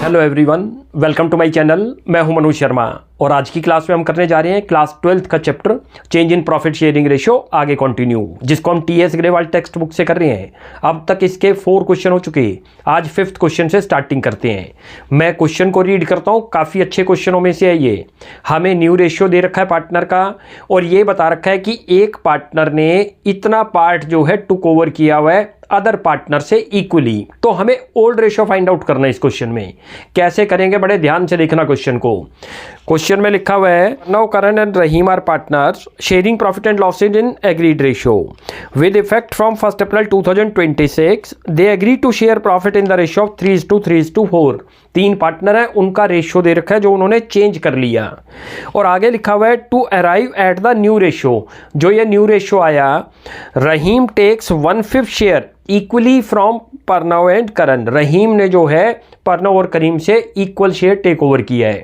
Hello everyone, welcome to my channel. मैं हूं मनोज शर्मा और आज की क्लास में हम करने जा रहे हैं क्लास 12th का chapter change in profit sharing ratio आगे कंटिन्यू, जिसको हम टीएस ग्रेवाल टेक्स्ट बुक से कर रहे हैं। अब तक इसके 4 क्वेश्चन हो चुके हैं। आज 5th क्वेश्चन से स्टार्टिंग करते हैं। मैं क्वेश्चन को रीड करता हूँ, काफ़ी अच्छे क्वेश्चनों में से है ये। हमें न्यू रेशियो दे रखा है पार्टनर का और ये बता रखा है कि एक पार्टनर ने इतना पार्ट जो है टुक ओवर किया हुआ है अदर पार्टनर से इक्वली। तो हमें ओल्ड रेशियो फाइंड आउट करना है। इस क्वेश्चन में कैसे करेंगे, बड़े ध्यान से देखना क्वेश्चन को। क्वेश्चन में लिखा हुआ है, now Karan and Rahim are partners sharing profit and losses in agreed ratio with effect from 1 April 2026 they agree to share profit in the ratio of 3:3:4। 3 partner है, उनका रेशियो दे रखा है जो उन्होंने चेंज कर लिया। और आगे लिखा हुआ है to arrive at the new ratio. जो ये न्यू रेशियो आया, Rahim takes 1/5 share equally from Pranav and Karan. Rahim ने जो है परनव और करीम से इक्वल शेयर टेक ओवर किया है,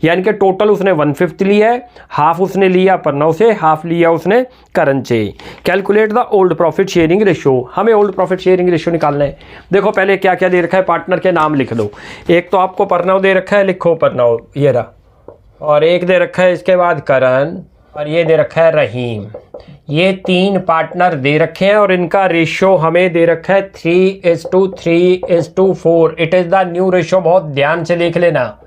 यानी कि टोटल उसने 1/5 लिया है। हाफ उसने लिया परनव से, हाफ लिया उसने करण से। Calculate the old profit sharing ratio. हमें ओल्ड प्रॉफिट शेयरिंग रेशियो निकालना है। देखो पहले क्या क्या दे रखा है, पार्टनर के नाम लिख दो। एक तो आपको परनव दे रखा है, लिखो परनव ये रहा, और एक दे रखा है इसके बाद करण, और ये दे रखा है रहीम। ये 3 पार्टनर दे रखे हैं और इनका रेशियो हमें दे रखा है 3:3:4। It is the new ratio. बहुत ध्यान से देख लेना,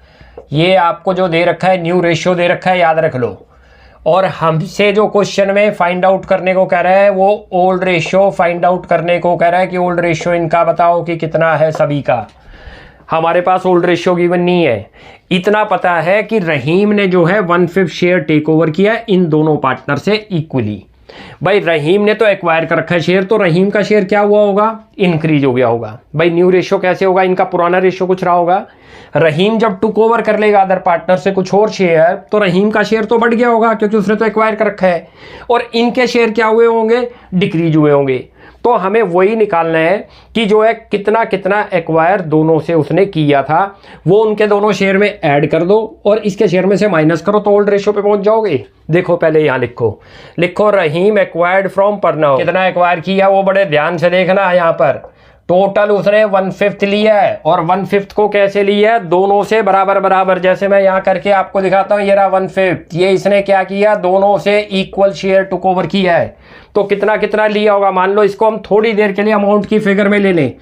ये आपको जो दे रखा है न्यू रेशियो दे रखा है, याद रख लो। और हमसे जो क्वेश्चन में फाइंड आउट करने को कह रहा है वो ओल्ड रेशियो फाइंड आउट करने को कह रहा है कि ओल्ड रेशियो इनका बताओ कि कितना है सभी का। हमारे पास ओल्ड रेशियो गिवन नहीं है। इतना पता है कि रहीम ने जो है 1/5 शेयर टेक ओवर किया इन दोनों पार्टनर से इक्वली। भाई रहीम ने तो एक्वायर कर रखा है शेयर, तो रहीम का शेयर क्या हुआ होगा, इंक्रीज हो गया होगा। भाई न्यू रेशियो कैसे होगा, इनका पुराना रेशियो कुछ रहा होगा। रहीम जब टुक ओवर कर लेगा अदर पार्टनर से कुछ और शेयर, तो रहीम का शेयर तो बढ़ गया होगा क्योंकि उसने तो एक्वायर कर रखा है। और इनके शेयर क्या हुए होंगे, डिक्रीज हुए होंगे। तो हमें वही निकालना है कि जो है कितना कितना एक्वायर दोनों से उसने किया था, वो उनके दोनों शेयर में ऐड कर दो और इसके शेयर में से माइनस करो तो ओल्ड रेशियो पे पहुंच जाओगे। देखो पहले यहाँ लिखो रहीम एक्वायर्ड फ्रॉम परनव। कितना एक्वायर किया वो बड़े ध्यान से देखना। यहाँ पर टोटल उसने 1/5 लिया है और 1/5 को कैसे लिया है, दोनों से बराबर बराबर। जैसे मैं यहाँ करके आपको दिखाता हूँ, ये रहा 1/5। ये इसने क्या किया, दोनों से इक्वल शेयर टुक ओवर किया है। तो कितना कितना लिया होगा, मान लो इसको हम थोड़ी देर के लिए अमाउंट की फिगर में ले लें,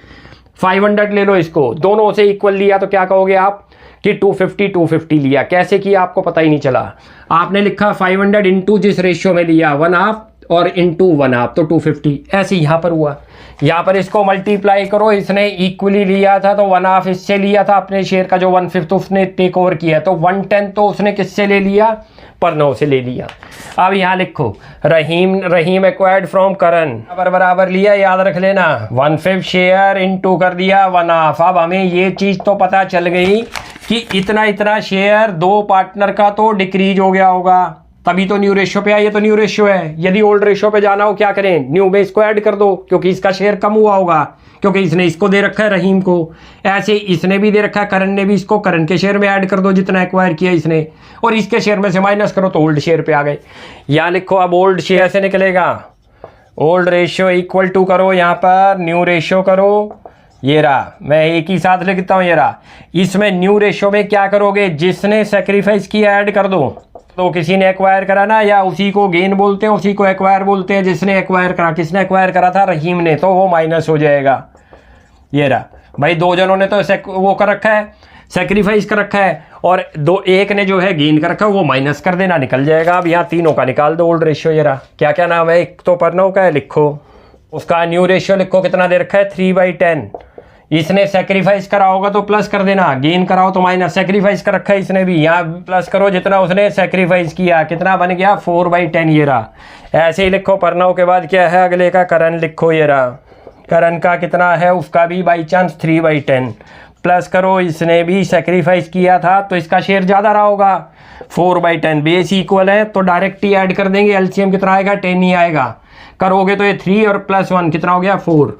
500 ले लो इसको। दोनों से इक्वल लिया तो क्या कहोगे आप कि 250 लिया। कैसे किया आपको पता ही नहीं चला। आपने लिखा 500 इंटू जिस रेशियो में लिया 1/2 और इंटू 1/2 तो 250। ऐसे यहाँ पर हुआ। यहाँ पर इसको मल्टीप्लाई करो, इसने इक्वली लिया था तो 1/2 इससे लिया था अपने शेयर का जो 1/5 उसने टेक ओवर किया, तो 1/10 तो उसने किससे ले लिया, परनव से ले लिया। अब यहाँ लिखो रहीम एक्वायर्ड फ्रॉम करण बराबर लिया, याद रख लेना 1/5 शेयर इंटू कर दिया 1/2। अब हमें ये चीज़ तो पता चल गई कि इतना शेयर 2 पार्टनर का तो डिक्रीज हो गया होगा, तभी तो न्यू रेशियो पे आया। ये तो न्यू रेशियो है। यदि ओल्ड रेशियो पे जाना हो क्या करें, न्यू में इसको ऐड कर दो क्योंकि इसका शेयर कम हुआ होगा, क्योंकि इसने इसको दे रखा है रहीम को। ऐसे इसने भी दे रखा है करण ने भी इसको, करण के शेयर में ऐड कर दो जितना एक्वायर किया इसने, और इसके शेयर में से माइनस करो तो ओल्ड शेयर पे आ गए। यहाँ लिखो अब ओल्ड शेयर से निकलेगा, ओल्ड रेशियो इक्वल टू करो, यहाँ पर न्यू रेशियो करो। ये रहा, मैं एक ही साथ लिखता हूँ, ये रहा। इसमें न्यू रेशियो में क्या करोगे, जिसने सेक्रीफाइस किया ऐड कर दो। तो किसी ने एक्वायर करा ना, या उसी को गेन बोलते हैं, उसी को एक्वायर बोलते हैं जिसने एक्वायर करा। किसने एक्वायर करा था, रहीम ने, तो वो माइनस हो जाएगा। ये रहा भाई, 2 जनों ने तो वो कर रखा है, सेक्रीफाइस कर रखा है, और एक ने जो है गेन कर रखा है, वो माइनस कर देना, निकल जाएगा। अब यहाँ तीनों का निकाल दो ओल्ड रेशियो। ये रहा, क्या क्या नाम है, एक तो परनव का है, लिखो उसका न्यू रेशियो लिखो कितना दे रखा है 3/10। इसने सेक्रीफाइस करा होगा तो प्लस कर देना, गेन कराओ तो माइनस। सेक्रीफाइस कर रखा है इसने भी, यहाँ प्लस करो जितना उसने सेक्रीफाइस किया, कितना बन गया 4/10। ये रहा। ऐसे ही लिखो परनव के बाद क्या है अगले का, करण लिखो। ये रहा, करण का कितना है, उसका भी बाई चांस 3/10। प्लस करो, इसने भी सेक्रीफाइस किया था तो इसका शेयर ज़्यादा रहा होगा 4/10। बेस इक्वल है तो डायरेक्ट ही ऐड कर देंगे, एलसीएम कितना आएगा 10 ही आएगा। करोगे तो ये 3 और +1 कितना हो गया 4।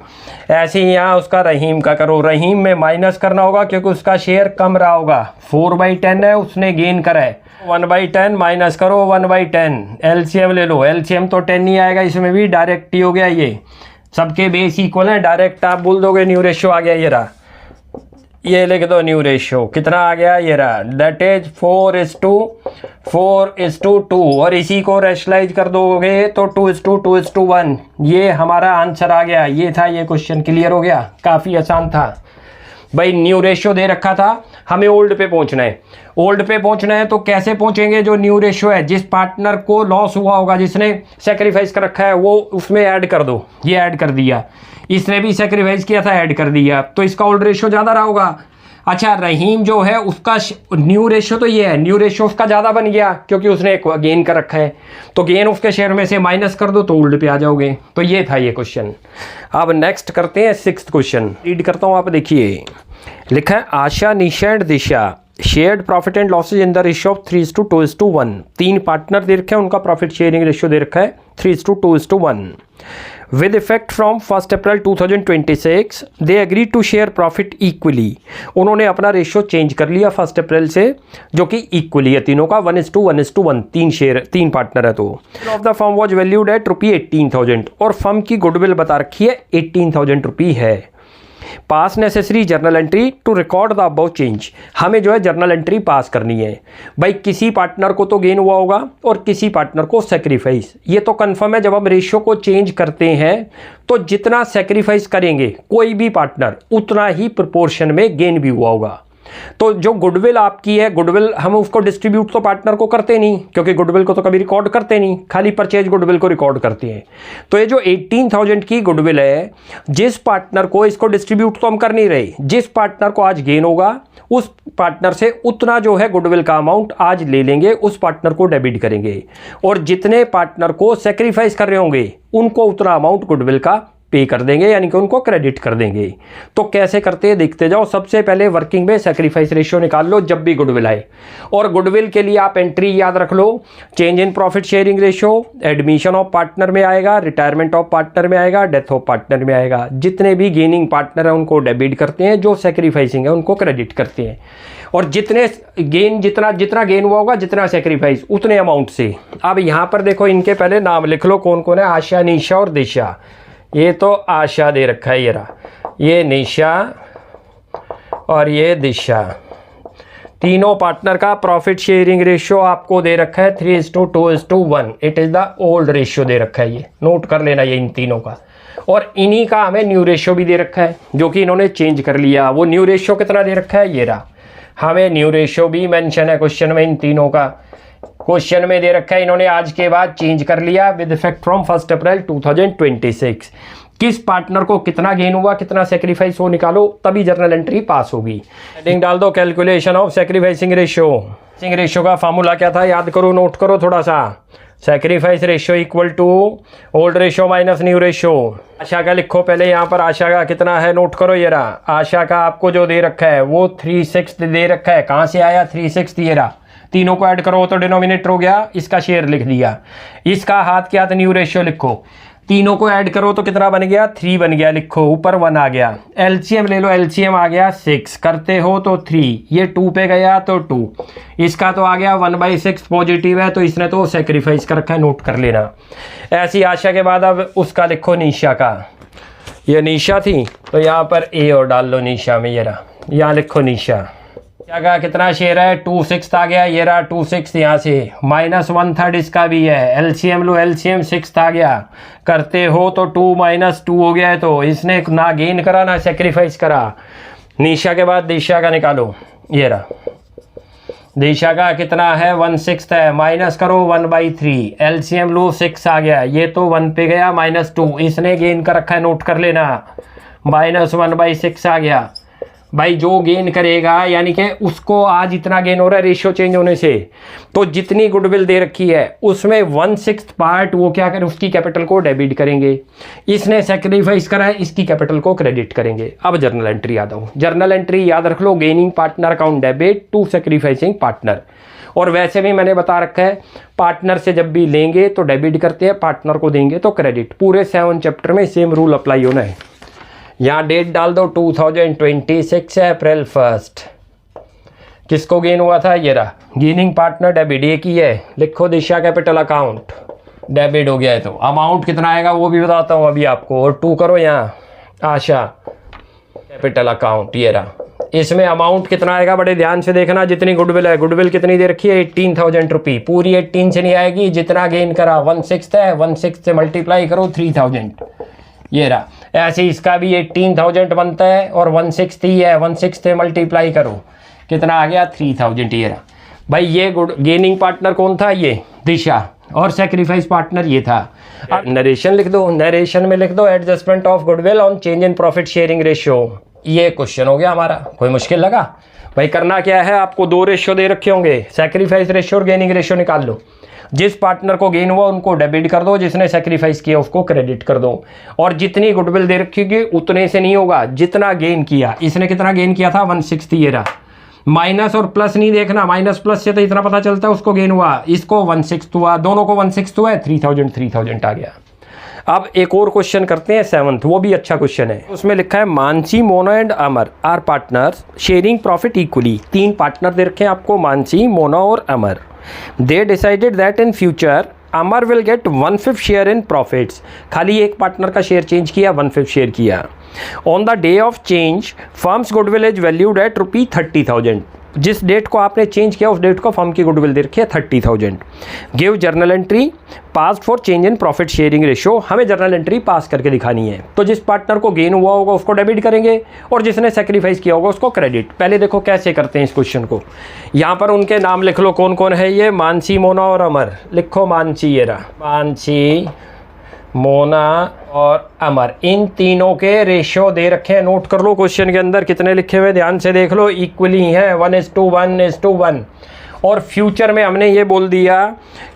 ऐसे ही यहाँ उसका रहीम का करो, रहीम में माइनस करना होगा क्योंकि उसका शेयर कम रहा होगा, 4/10 है, उसने गेन करा है। 1/10 माइनस करो 1/10, एलसीएम ले लो, एलसीएम तो 10 ही आएगा, इसमें भी डायरेक्ट ही हो गया। ये सबके बेस इक्वल है, डायरेक्ट आप बोल दोगे न्यू रेशियो आ गया। ये रहा, ये लिख दो न्यू रेशियो कितना आ गया, ये रहा, दैट इज 4:2 और इसी को रेशनलाइज कर दोगे तो 2:1। ये हमारा आंसर आ गया। ये था ये क्वेश्चन। क्लियर हो गया? काफ़ी आसान था भाई। न्यू रेशियो दे रखा था, हमें ओल्ड पे पहुंचना है। ओल्ड पे पहुंचना है तो कैसे पहुंचेंगे? जो न्यू रेशियो है, जिस पार्टनर को लॉस हुआ होगा, जिसने सेक्रीफाइस कर रखा है, वो उसमें ऐड कर दो। ये ऐड कर दिया, इसने भी सेक्रीफाइस किया था, ऐड कर दिया, तो इसका ओल्ड रेशियो ज़्यादा रहा होगा। अच्छा, रहीम जो है उसका न्यू रेशियो तो ये है, न्यू रेशियो उसका ज़्यादा बन गया क्योंकि उसने एक गेन कर रखा है, तो गेन उसके शेयर में से माइनस कर दो तो ओल्ड पे आ जाओगे। तो ये था ये क्वेश्चन। अब नेक्स्ट करते हैं 6th क्वेश्चन। रीड करता हूँ, आप देखिए। लिखा है Asha, Nisha and Disha shared profit and losses in the ratio of 3:2:1। 3 partner दे रखे हैं, उनका प्रॉफिट शेयरिंग रेशियो दे रखा है 3:2:1। With effect from 1st April 2026, they agreed to share profit equally। उन्होंने अपना रेशियो चेंज कर लिया 1 अप्रैल से, जो कि इक्वली है तीनों का, 1:1:1। 3 शेयर, 3 पार्टनर है। तो of the firm was valued at ₹18,000 और फर्म की गुडविल बता रखी है 18,000 रुपी है। Pass necessary journal entry to record the above change. हमें जो है जर्नल एंट्री पास करनी है भाई। किसी पार्टनर को तो गेन हुआ होगा और किसी पार्टनर को सेक्रीफाइस। ये तो कंफर्म है, जब हम रेशियो को चेंज करते हैं तो जितना सेक्रीफाइस करेंगे कोई भी पार्टनर, उतना ही प्रोपोर्शन में गेन भी हुआ होगा। तो जो गुडविल आपकी है, गुडविल हम उसको डिस्ट्रीब्यूट तो पार्टनर को करते नहीं, क्योंकि गुडविल को तो कभी रिकॉर्ड करते नहीं, खाली परचेज गुडविल को रिकॉर्ड करते हैं। तो ये जो 18,000 की गुडविल है, जिस पार्टनर को, इसको डिस्ट्रीब्यूट तो हम कर नहीं रहे, जिस पार्टनर को आज गेन होगा उस पार्टनर से उतना जो है गुडविल का अमाउंट आज ले लेंगे, उस पार्टनर को डेबिट करेंगे, और जितने पार्टनर को सेक्रीफाइस कर रहे होंगे उनको उतना अमाउंट गुडविल का पे कर देंगे, यानी कि उनको क्रेडिट कर देंगे। तो कैसे करते हैं देखते जाओ। सबसे पहले वर्किंग में सेक्रीफाइस रेशियो निकाल लो जब भी गुडविल आए, और गुडविल के लिए आप एंट्री याद रख लो, change in profit sharing ratio, admission of partner में आएगा, रिटायरमेंट ऑफ पार्टनर में आएगा, डेथ ऑफ पार्टनर में आएगा। जितने भी गेनिंग पार्टनर हैं उनको डेबिट करते हैं, जो सेक्रीफाइसिंग है उनको क्रेडिट करते हैं, और जितने गेन, जितना गेन हुआ होगा, जितना सेक्रीफाइस, उतने अमाउंट से। अब यहाँ पर देखो, इनके पहले नाम लिख लो कौन कौन है। आशा, निशा और दिशा। ये तो आशा दे रखा है, ये रहा, ये निशा और ये दिशा। तीनों पार्टनर का प्रॉफिट शेयरिंग रेशियो आपको दे रखा है 3:2:1। It is the old ratio दे रखा है, ये नोट कर लेना, ये इन तीनों का। और इन्हीं का हमें न्यू रेशियो भी दे रखा है, जो कि इन्होंने चेंज कर लिया। वो न्यू रेशियो कितना दे रखा है, ये रहा। हमें न्यू रेशियो भी मेंशन है क्वेश्चन में, इन तीनों का क्वेश्चन में दे रखा है, इन्होंने आज के बाद चेंज कर लिया विद इफेक्ट फ्रॉम 1 अप्रैल 2026। किस पार्टनर को कितना गेन हुआ, कितना सेक्रीफाइस हो, निकालो, तभी जर्नल एंट्री पास होगी। हेडिंग डाल दो, calculation of sacrificing ratio. Ratio का फार्मूला क्या था, याद करो, नोट करो थोड़ा सा। Sacrifice ratio equal to old ratio minus new ratio. Asha का लिखो पहले, यहाँ पर आशा का कितना है नोट करो, ये रहा। आशा का आपको जो दे रखा है वो 3/6 दे रखा है। कहाँ से आया 3/6? ये रहा। तीनों को ऐड करो तो डिनोमिनेटर हो गया, इसका शेयर लिख दिया। इसका हाथ क्या था, न्यू रेशियो लिखो। तीनों को ऐड करो तो कितना बन गया, 3 बन गया, लिखो, ऊपर 1 आ गया। एलसीएम ले लो, एलसीएम आ गया 6, करते हो तो 3, ये 2 पे गया तो 2, इसका तो आ गया 1/6 पॉजिटिव है, तो इसने तो सेक्रीफाइस कर रखा है, नोट कर लेना। ऐसी आशा के बाद अब उसका लिखो निशा का। ये निशा थी तो यहाँ पर ए और डाल लो निशा में, ये रहा, यहाँ लिखो निशा। क्या का कितना शेयर है, 2/6 आ गया, ये रहा 2/6, यहाँ से माइनस 1/3 इसका भी है। एलसीएम लो, एलसीएम 6 आ गया, करते हो तो 2 - 2 हो गया है, तो इसने ना गेन करा ना सेक्रीफाइस करा। निशा के बाद दिशा का निकालो, ये रहा। दिशा का कितना है, 1/6 है, माइनस करो 1/3। एलसीएम लो, 6 आ गया, ये तो 1 पे गया, -2, इसने गेन कर रखा है, नोट कर लेना, -1/6 आ गया। भाई जो गेन करेगा, यानी कि उसको आज इतना गेन हो रहा है रेशियो चेंज होने से, तो जितनी गुडविल दे रखी है उसमें 1/6 पार्ट वो क्या करें, उसकी कैपिटल को डेबिट करेंगे। इसने सेक्रीफाइस करा है, इसकी कैपिटल को क्रेडिट करेंगे। अब जर्नल एंट्री याद हो, जर्नल एंट्री याद रख लो, gaining partner account debit to sacrificing partner. और वैसे भी मैंने बता रखा है, पार्टनर से जब भी लेंगे तो डेबिट करते हैं, पार्टनर को देंगे तो क्रेडिट। पूरे 7 चैप्टर में सेम रूल अप्लाई होना है। यहाँ डेट डाल दो, 2026 है, अप्रैल 1। किसको गेन हुआ था, ये रहा, गेनिंग पार्टनर डेबिट, एक ही है, लिखो दिशा कैपिटल अकाउंट, डेबिट हो गया है। तो अमाउंट कितना आएगा वो भी बताता हूँ अभी आपको, और 2 करो यहाँ, आशा कैपिटल अकाउंट, ये रहा, इसमें अमाउंट कितना आएगा बड़े ध्यान से देखना, जितनी गुडविल है, गुडविल कितनी दे रखी है 18,000 रुपये, पूरी 18 से नहीं आएगी, जितना गेन करा 1/6 है, 1/6 से मल्टीप्लाई करो 3000, ये रहा। ऐसे इसका भी 18,000 बनता है और 1/6 ही है, 1/6 से मल्टीप्लाई करो कितना आ गया 3000, ये रहा भाई। ये गेनिंग पार्टनर कौन था, ये दिशा, और सेक्रीफाइस पार्टनर ये था। अब नरेशन लिख दो, नरेशन में लिख दो adjustment of goodwill on change in profit sharing ratio. ये क्वेश्चन हो गया हमारा, कोई मुश्किल लगा भाई? करना क्या है, आपको 2 रेशियो दे रखे होंगे, सेक्रीफाइस रेशियो और गेनिंग रेशियो निकाल लो। जिस पार्टनर को गेन हुआ उनको डेबिट कर दो, जिसने सेक्रीफाइस किया उसको क्रेडिट कर दो। और जितनी गुडविल दे रखी होगी उतने से नहीं होगा जितना गेन किया। इसने कितना गेन किया था 1/6, ये रहा। माइनस और प्लस नहीं देखना, माइनस प्लस से तो इतना पता चलता है उसको गेन हुआ, इसको 1/6 हुआ, दोनों को 1/6 हुआ है, 3000 आ गया। अब एक और क्वेश्चन करते हैं 7th, वो भी अच्छा क्वेश्चन है। उसमें लिखा है Mansi, Mona and Amar are partners sharing profit equally. 3 partner दे रखे हैं आपको, मानसी, मोना और Amar. They decided that in future Amar will get 1/5 share in profits. खाली एक पार्टनर का शेयर चेंज किया, 1/5 शेयर किया। On the day of change firms goodwill is valued at ₹30,000। जिस डेट को आपने चेंज किया उस डेट को फर्म की गुडविल दे रखी है 30,000। Give journal entry pass for change in profit sharing ratio. हमें जर्नल एंट्री पास करके दिखानी है। तो जिस पार्टनर को गेन हुआ होगा उसको डेबिट करेंगे और जिसने सेक्रीफाइस किया होगा उसको क्रेडिट। पहले देखो कैसे करते हैं इस क्वेश्चन को। यहाँ पर उनके नाम लिख लो, कौन कौन है ये, मानसी, मोना और अमर। लिखो मानसी, ये रहा मानसी, मोना और अमर, इन तीनों के रेशियो दे रखे हैं, नोट कर लो। क्वेश्चन के अंदर कितने लिखे हुए ध्यान से देख लो, इक्वली हैं 1:1:1। और फ्यूचर में हमने ये बोल दिया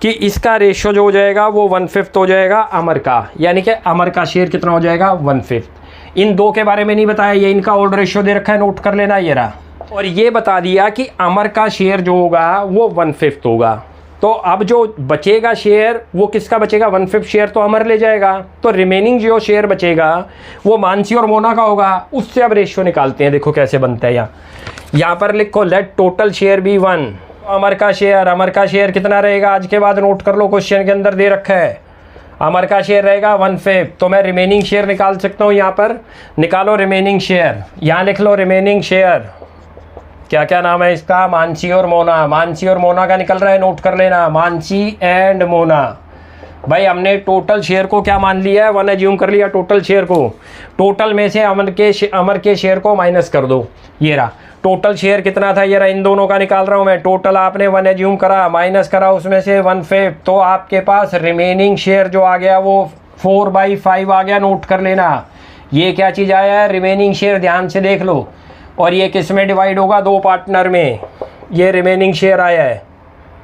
कि इसका रेशियो जो हो जाएगा वो 1/5 हो जाएगा अमर का, यानी कि अमर का शेयर कितना हो जाएगा 1/5। इन 2 के बारे में नहीं बताया, ये इनका ओल्ड रेशियो दे रखा है, नोट कर लेना, ये रहा। और ये बता दिया कि अमर का शेयर जो होगा वो 1/5 होगा। तो अब जो बचेगा शेयर वो किसका बचेगा, 1/5 शेयर तो अमर ले जाएगा, तो रिमेनिंग जो शेयर बचेगा वो मानसी और मोना का होगा। उससे अब रेशियो निकालते हैं, देखो कैसे बनता है। यहाँ पर लिखो लेट टोटल शेयर बी 1। अमर का शेयर कितना रहेगा, आज के बाद नोट कर लो, क्वेश्चन के अंदर दे रखा है अमर का शेयर रहेगा 1/5। तो मैं रिमेनिंग शेयर निकाल सकता हूँ, यहाँ पर निकालो रिमेनिंग शेयर। यहाँ लिख लो रिमेनिंग शेयर, क्या क्या नाम है इसका, मानसी और मोना। मानसी और मोना का निकल रहा है, नोट कर लेना, मानसी एंड मोना। भाई हमने टोटल शेयर को क्या मान लिया है, 1 एज्यूम कर लिया टोटल शेयर को। टोटल में से अमर के शेयर को माइनस कर दो, ये रहा। टोटल शेयर कितना था, ये रहा, इन दोनों का निकाल रहा हूँ मैं। टोटल आपने 1 एज्यूम करा, माइनस करा उसमें से 1/5, तो आपके पास रिमेनिंग शेयर जो आ गया वो 4/5 आ गया, नोट कर लेना। ये क्या चीज़ आया है, रिमेनिंग शेयर, ध्यान से देख लो। और ये किस में डिवाइड होगा, 2 पार्टनर में, ये रिमेनिंग शेयर आया है।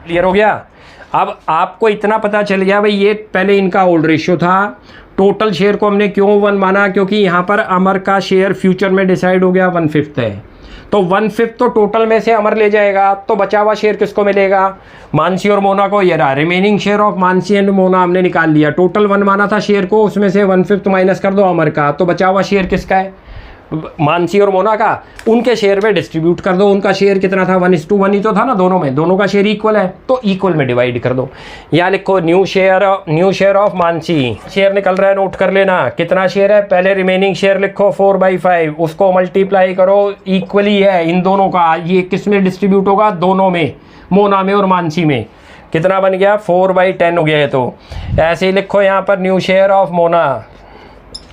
क्लियर हो गया? अब आपको इतना पता चल गया भाई, ये पहले इनका ओल्ड रेशियो था। टोटल शेयर को हमने क्यों 1 माना, क्योंकि यहाँ पर अमर का शेयर फ्यूचर में डिसाइड हो गया 1/5 है, तो 1/5 तो टोटल में से अमर ले जाएगा, तो बचा हुआ शेयर किसको मिलेगा, मानसी और मोना को। ये रहा remaining share of Mansi and Mona, हमने निकाल लिया। टोटल 1 माना था शेयर को, उसमें से 1/5 माइनस कर दो अमर का, तो बचा हुआ शेयर किसका है, मानसी और मोना का। उनके शेयर में डिस्ट्रीब्यूट कर दो। उनका शेयर कितना था, 1:1 ही तो था ना दोनों में, दोनों का शेयर इक्वल है, तो इक्वल में डिवाइड कर दो। यहाँ लिखो new share of Mansi, share निकल रहा है, नोट कर लेना। कितना शेयर है, पहले रिमेनिंग शेयर लिखो 4/5, उसको मल्टीप्लाई करो, इक्वली है इन दोनों का। ये किस में डिस्ट्रीब्यूट होगा, दोनों में, मोना में और मानसी में। कितना बन गया, 4/10 हो गया है। तो ऐसे ही लिखो यहाँ पर न्यू शेयर ऑफ मोना,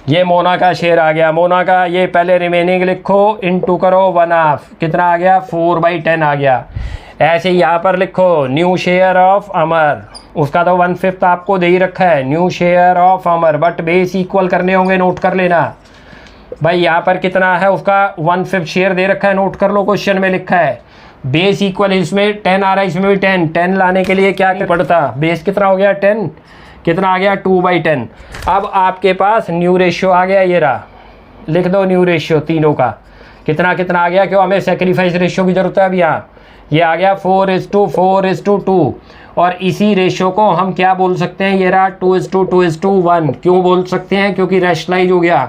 ये मोना का शेयर आ गया। मोना का ये पहले रिमेनिंग लिखो, इनटू करो 1/2, कितना आ गया, 4/10 आ गया। ऐसे ही यहाँ पर लिखो न्यू शेयर ऑफ अमर, उसका तो 1/5 आपको दे ही रखा है, new share of Amar, but base equal करने होंगे, नोट कर लेना। भाई यहाँ पर कितना है, उसका 1/5 शेयर दे रखा है, नोट कर लो, क्वेश्चन में लिखा है बेस इक्वल, इसमें 10 आ रहा है, इसमें भी 10 लाने के लिए क्या पड़ता, बेस कितना हो गया 10, कितना आ गया 2/10। अब आपके पास न्यू रेशियो आ गया, ये रहा, लिख दो न्यू रेशियो तीनों का, कितना आ गया, क्यों हमें सेक्रीफाइस रेशियो की जरूरत है। अब यहाँ ये आ गया 4:4:2, और इसी रेशियो को हम क्या बोल सकते हैं, ये रहा 2:2:1। क्यों बोल सकते हैं, क्योंकि रैशनलाइज हो गया,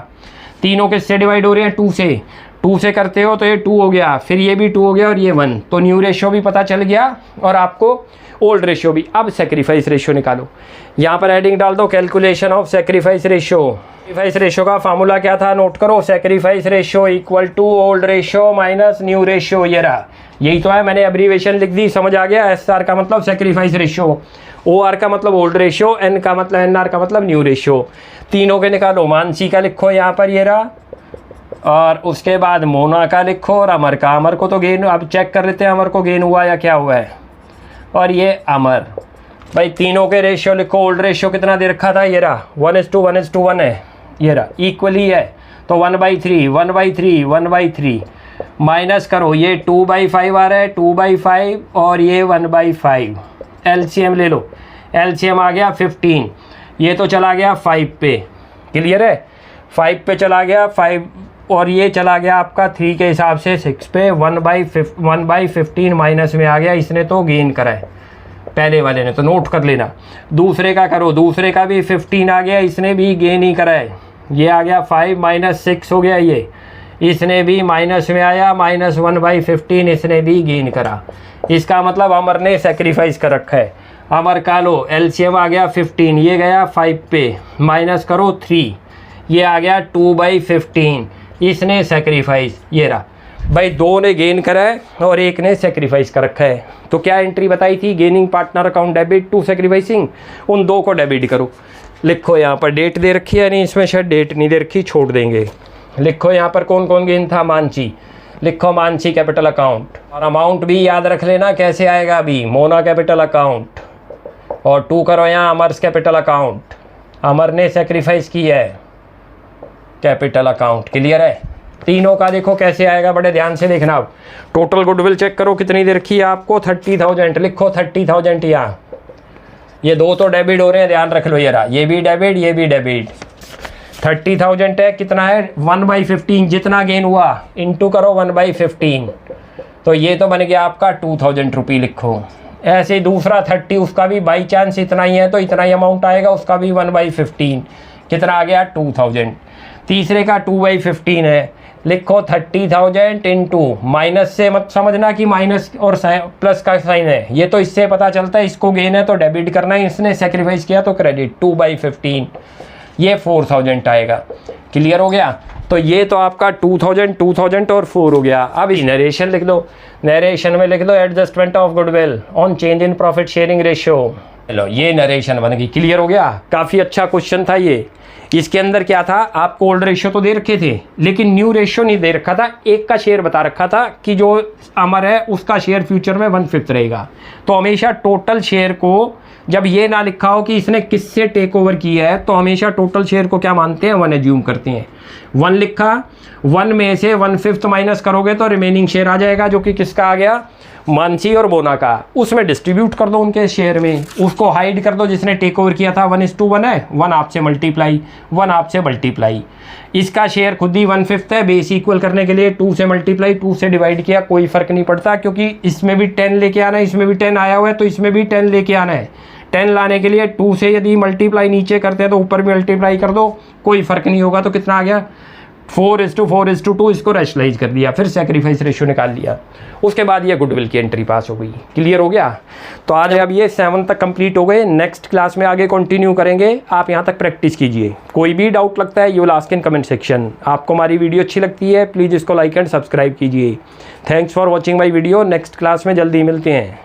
तीनों किससे डिवाइड हो रहे हैं, 2 से। 2 से करते हो तो ये 2 हो गया, फिर ये भी 2 हो गया और ये 1, तो न्यू रेशियो भी पता चल गया और आपको ओल्ड रेशियो भी। अब सेक्रीफाइस रेशियो निकालो, यहाँ पर हेडिंग डाल दो calculation of sacrifice ratio. Sacrifice ratio का फार्मूला क्या था, नोट करो, sacrifice ratio equal to old ratio minus new ratio. ये रहा, यही तो है, मैंने एब्रीवेशन लिख दी, समझ आ गया। SR का मतलब सेक्रीफाइस रेशियो, OR का मतलब ओल्ड रेशियो, N का मतलब NR का मतलब न्यू रेशियो। तीनों के निकालो, मानसी का लिखो यहाँ पर, ये रहा, और उसके बाद मोना का लिखो और अमर का। अमर को तो गेन, अब चेक कर लेते हैं अमर को गेन हुआ या क्या हुआ है। और ये अमर, भाई तीनों के रेशियो लिखो। ओल्ड रेशियो कितना दे रखा था, ये रहा 1:1:1 है, ये रहा, इक्वली है तो 1/3 1/3 1/3 माइनस करो, ये 2/5 आ रहा है, 2/5 और ये 1/5। LCM ले लो, LCM आ गया 15, ये तो चला गया 5 पे, क्लियर है, 5 पे चला गया 5, और ये चला गया आपका 3 के हिसाब से 6 पे, 1/15 माइनस में आ गया। इसने तो गेन करा है पहले वाले ने, तो नोट कर लेना। दूसरे का करो, दूसरे का भी 15 आ गया, इसने भी गेन ही करा है। ये आ गया 5 - 6 हो गया, ये इसने भी माइनस में आया, -1/15 इसने भी गेन करा। इसका मतलब अमर ने सेक्रीफाइस कर रखा है। अमर का लो, LCM आ गया 15, ये गया 5 पे, माइनस करो 3, ये आ गया 2/15, इसने सेक्रीफाइस, ये रहा भाई, 2 ने गेन करा है और 1 ने सेक्रीफाइस कर रखा है। तो क्या एंट्री बताई थी, gaining partner account debit to sacrificing, उन 2 को डेबिट करो। लिखो यहाँ पर, डेट दे रखी है नहीं, इसमें शायद डेट नहीं दे रखी, छोड़ देंगे। लिखो यहाँ पर कौन कौन गेन था, मानसी, लिखो मानसी कैपिटल अकाउंट, और अमाउंट भी याद रख लेना कैसे आएगा अभी, मोना कैपिटल अकाउंट, और 2 करो यहाँ अमर्स कैपिटल अकाउंट, अमर ने सेक्रीफाइस की है कैपिटल अकाउंट, क्लियर है। तीनों का देखो कैसे आएगा, बड़े ध्यान से देखना। अब टोटल गुडविल चेक करो कितनी दे रखी है आपको, 30,000, लिखो 30,000 यहाँ। ये 2 तो डेबिट हो रहे हैं, ध्यान रख लो, ये रहा, ये भी डेबिट, ये भी डेबिट। 30,000 है, कितना है 1/15, जितना गेन हुआ इंटू करो 1/15, तो ये तो बन गया आपका 2,000 रुपये, लिखो। ऐसे दूसरा 30, उसका भी बाई चांस इतना ही है तो इतना ही अमाउंट आएगा, उसका भी 1/15, कितना आ गया 2,000। तीसरे का 2/15 है, लिखो 30,000 इंटू, माइनस से मत समझना कि माइनस और प्लस का साइन है, ये तो इससे पता चलता है इसको गेन है तो डेबिट करना है, इसने सेक्रीफाइस किया तो क्रेडिट, 2/15, ये 4,000 आएगा, क्लियर हो गया। तो ये तो आपका 2,000 और 4 हो गया। अब नरेशन लिख दो, नरेशन में लिख दो adjustment of goodwill on change in profit sharing ratio. चलो ये नरेशन बन गई, क्लियर हो गया। काफ़ी अच्छा क्वेश्चन था ये। इसके अंदर क्या था, आपको ओल्ड रेशियो तो दे रखे थे लेकिन न्यू रेशियो नहीं दे रखा था, एक का शेयर बता रखा था कि जो अमर है उसका शेयर फ्यूचर में 1/5 रहेगा। तो हमेशा टोटल शेयर को, जब ये ना लिखा हो कि इसने किससे टेक ओवर किया है, तो हमेशा टोटल शेयर को क्या मानते हैं, 1 एज्यूम करते हैं। 1 लिखा, 1 में से 1/5 माइनस करोगे तो रिमेनिंग शेयर आ जाएगा, जो कि किसका आ गया, मानसी और बोना का। उसमें डिस्ट्रीब्यूट कर दो उनके शेयर में, उसको हाइड कर दो जिसने टेक ओवर किया था, 1:1 है, 1 आपसे मल्टीप्लाई, 1 आपसे मल्टीप्लाई। इसका शेयर खुद ही 1/5 है, बेस इक्वल करने के लिए 2 से मल्टीप्लाई, 2 से डिवाइड किया, कोई फर्क नहीं पड़ता क्योंकि इसमें भी 10 लेके आना है, इसमें भी 10 आया हुआ है तो इसमें भी 10 लेके आना है। 10 लाने के लिए 2 से यदि मल्टीप्लाई नीचे करते हैं तो ऊपर भी मल्टीप्लाई कर दो, कोई फर्क नहीं होगा। तो कितना आ गया, 4:4:2, इसको रैशनलाइज कर दिया, फिर सेक्रीफाइस रेशियो निकाल लिया। उसके बाद ये गुडविल की एंट्री पास हो गई, क्लियर हो गया। तो आज अब ये 7 तक कंप्लीट हो गए, नेक्स्ट क्लास में आगे कंटिन्यू करेंगे। आप यहाँ तक प्रैक्टिस कीजिए, कोई भी डाउट लगता है you will ask in comment section. आपको हमारी वीडियो अच्छी लगती है प्लीज़ इसको लाइक एंड सब्सक्राइब कीजिए। Thanks for watching my video, next class में जल्दी मिलते हैं।